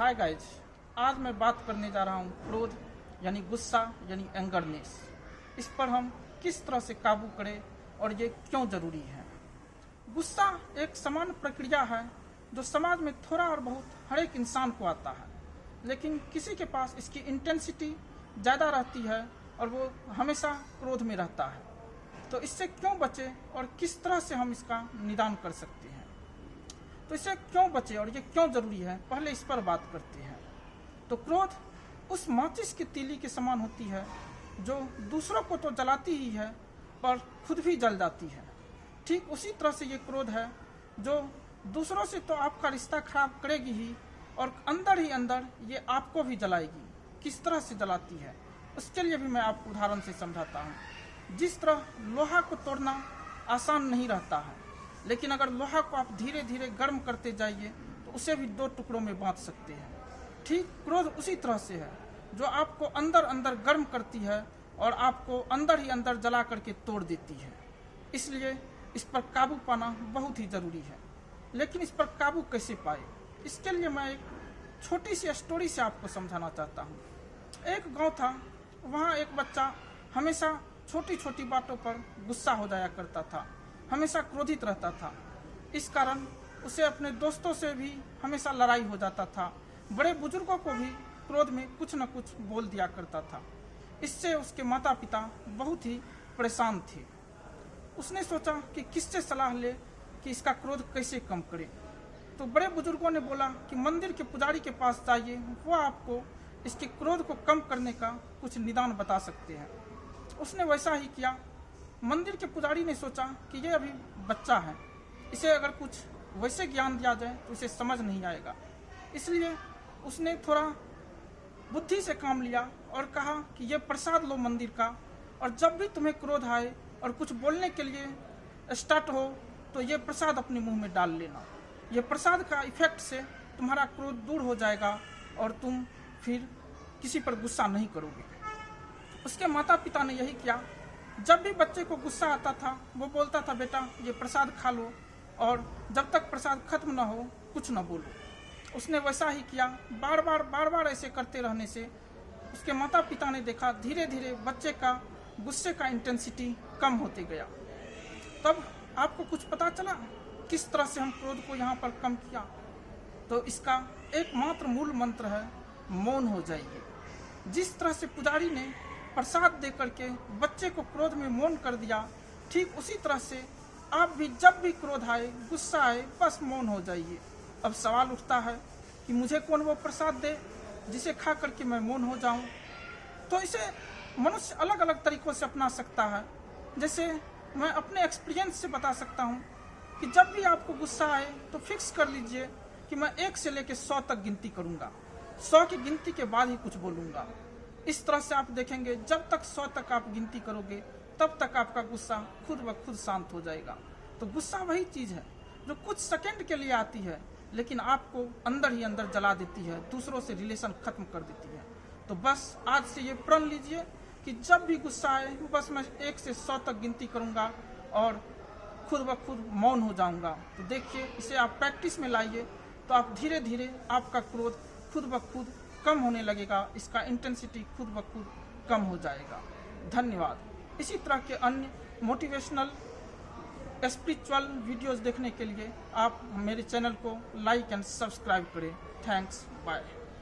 Hi guys, आज मैं बात करने जा रहा हूँ क्रोध यानी गुस्सा यानी एंगरनेस। इस पर हम किस तरह से काबू करें और ये क्यों ज़रूरी है। गुस्सा एक सामान्य प्रक्रिया है जो समाज में थोड़ा और बहुत हर एक इंसान को आता है, लेकिन किसी के पास इसकी इंटेंसिटी ज़्यादा रहती है और वो हमेशा क्रोध में रहता है। तो इससे क्यों बचे और किस तरह से हम इसका निदान कर सकते हैं। तो इससे क्यों बचे और ये क्यों ज़रूरी है, पहले इस पर बात करते हैं। तो क्रोध उस माचिस की तीली के समान होती है जो दूसरों को तो जलाती ही है पर खुद भी जल जाती है। ठीक उसी तरह से ये क्रोध है जो दूसरों से तो आपका रिश्ता खराब करेगी ही और अंदर ही अंदर ये आपको भी जलाएगी। किस तरह से जलाती है उसके लिए भी मैं आपको उदाहरण से समझाता हूँ। जिस तरह लोहा को तोड़ना आसान नहीं रहता है, लेकिन अगर लोहा को आप धीरे धीरे गर्म करते जाइए तो उसे भी दो टुकड़ों में बांट सकते हैं। ठीक क्रोध उसी तरह से है जो आपको अंदर अंदर गर्म करती है और आपको अंदर ही अंदर जला करके तोड़ देती है। इसलिए इस पर काबू पाना बहुत ही ज़रूरी है। लेकिन इस पर काबू कैसे पाए, इसके लिए मैं एक छोटी सी स्टोरी से आपको समझाना चाहता हूँ। एक गांव था, वहाँ एक बच्चा हमेशा छोटी छोटी बातों पर गुस्सा हो जाया करता था, हमेशा क्रोधित रहता था। इस कारण उसे अपने दोस्तों से भी हमेशा लड़ाई हो जाता था। बड़े बुजुर्गों को भी क्रोध में कुछ न कुछ बोल दिया करता था। इससे उसके माता पिता बहुत ही परेशान थे। उसने सोचा कि किससे सलाह ले कि इसका क्रोध कैसे कम करे। तो बड़े बुजुर्गों ने बोला कि मंदिर के पुजारी के पास जाइए, वो आपको इसके क्रोध को कम करने का कुछ निदान बता सकते हैं। उसने वैसा ही किया। मंदिर के पुजारी ने सोचा कि ये अभी बच्चा है, इसे अगर कुछ वैसे ज्ञान दिया जाए तो इसे समझ नहीं आएगा। इसलिए उसने थोड़ा बुद्धि से काम लिया और कहा कि ये प्रसाद लो मंदिर का, और जब भी तुम्हें क्रोध आए और कुछ बोलने के लिए स्टार्ट हो तो ये प्रसाद अपने मुंह में डाल लेना। ये प्रसाद का इफेक्ट से तुम्हारा क्रोध दूर हो जाएगा और तुम फिर किसी पर गुस्सा नहीं करोगे। उसके माता पिता ने यही किया। जब भी बच्चे को गुस्सा आता था वो बोलता था, बेटा ये प्रसाद खा लो और जब तक प्रसाद खत्म ना हो कुछ ना बोलो। उसने वैसा ही किया। बार बार ऐसे करते रहने से उसके माता पिता ने देखा धीरे धीरे बच्चे का गुस्से का इंटेंसिटी कम होते गया। तब आपको कुछ पता चला किस तरह से हम क्रोध को यहाँ पर कम किया। तो इसका एकमात्र मूल मंत्र है, मौन हो जाइए। जिस तरह से पुजारी ने प्रसाद दे करके बच्चे को क्रोध में मौन कर दिया, ठीक उसी तरह से आप भी जब भी क्रोध आए, गुस्सा आए, बस मौन हो जाइए। अब सवाल उठता है कि मुझे कौन वो प्रसाद दे जिसे खा करके मैं मौन हो जाऊं। तो इसे मनुष्य अलग अलग तरीक़ों से अपना सकता है। जैसे मैं अपने एक्सपीरियंस से बता सकता हूं कि जब भी आपको गुस्सा आए तो फिक्स कर लीजिए कि मैं 1 से लेकर 100 तक गिनती करूंगा, 100 की गिनती के बाद ही कुछ बोलूँगा। इस तरह से आप देखेंगे जब तक 100 तक आप गिनती करोगे तब तक आपका गुस्सा खुद ब खुद शांत हो जाएगा। तो गुस्सा वही चीज़ है जो कुछ सेकंड के लिए आती है लेकिन आपको अंदर ही अंदर जला देती है, दूसरों से रिलेशन खत्म कर देती है। तो बस आज से ये प्रण लीजिए कि जब भी गुस्सा आए बस मैं 1 से 100 तक गिनती करूँगा और खुद ब खुद मौन हो जाऊँगा। तो देखिए, इसे आप प्रैक्टिस में लाइए तो आप धीरे धीरे आपका क्रोध खुद ब खुद कम होने लगेगा, इसका इंटेंसिटी खुद ब खुद कम हो जाएगा। धन्यवाद। इसी तरह के अन्य मोटिवेशनल स्पिरिचुअल वीडियोस देखने के लिए आप मेरे चैनल को लाइक एंड सब्सक्राइब करें। Thanks, bye.